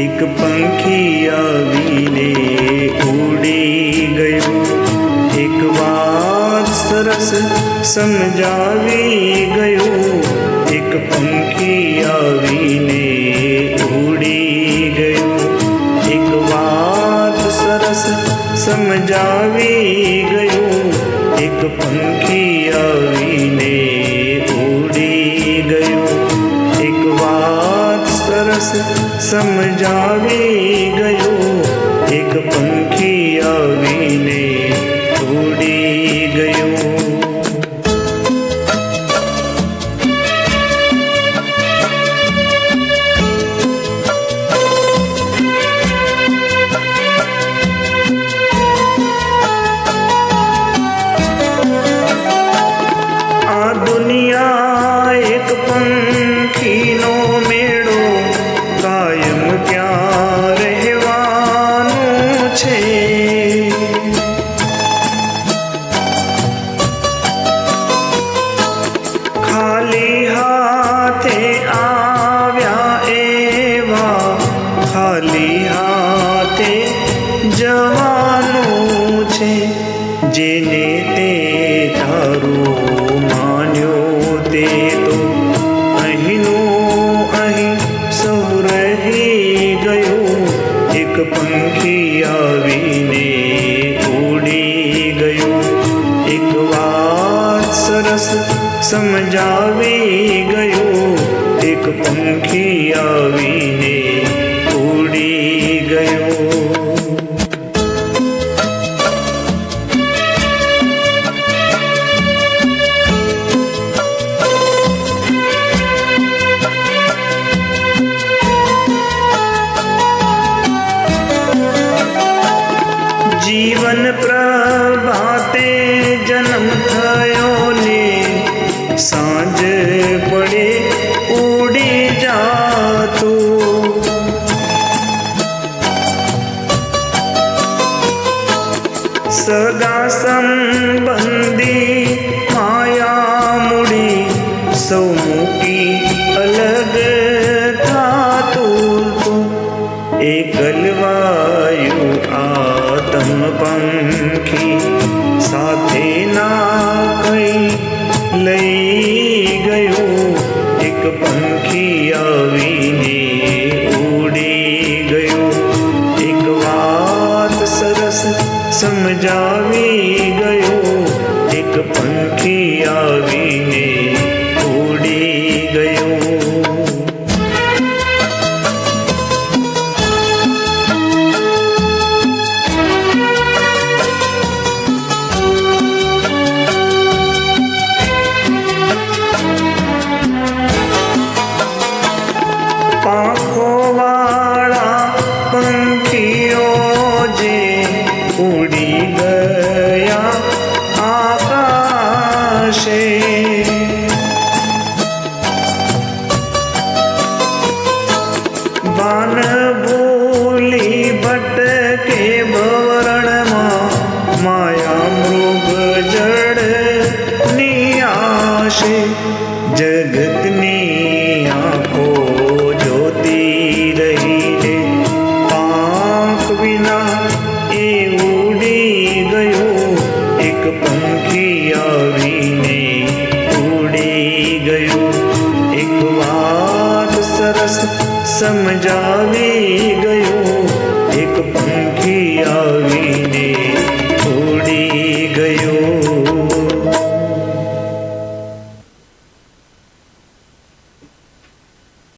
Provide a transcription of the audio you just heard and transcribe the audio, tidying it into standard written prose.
એક પંખી આવીને ઉડી ગયું. એક વાત સરસ સમજાવી ગયું. એક પંખી આવીને ઉડી ગયું. એક વાત સરસ સમજાવી ગયું. એક પંખી આવીને ઉડી ગયું. એક વાત સરસ સમજાવી ગયું. એક પંખી આવીને ઉડી ગયું. દુનિયા એક પંખીનો મેળો, કાયમ ક્યાં રહેવાનું છે. ખાલી હાથે આવ્યા એવા ખાલી હાથે જવાનું છે. જેને તે તારું માન્યો તે તો અહીંનું અહીં સૌ રહી ગયું. એક પંખી આવીને ઉડી ગયું. એક વાત સરસ સમજાવી ગયું. એક પંખી આવીને ઉડી ગયું. જીવન પ્રભાતે જન્મ થયો ને સાંજ પડે ઉડી જાતું. સગા સંબંધી માયા મૂડી સૌ મૂકી અલગ થાતું. એકલવાયું આતમ પંખી સાથે ના કઈ લઈ ગયું. એક પંખી આવીને ઉડી ગયું. એક વાત સરસ સમજાવી ગયું. એક પંખી આવીને ઉડી ગયું. પાંખોવાળા પંખીઓ જે ઉડી ગયા આકાશે. વાન ભૂલી ભટકે ભવરણમાં માયા મૃગ જળની આશે. જગતની આંખો જોતી રહીને પાંખ વિના એ ઉડી ગયું. એક પંખી આવીને ઉડી ગયું. એક વાત સરસ સમજાવી ગયું. એક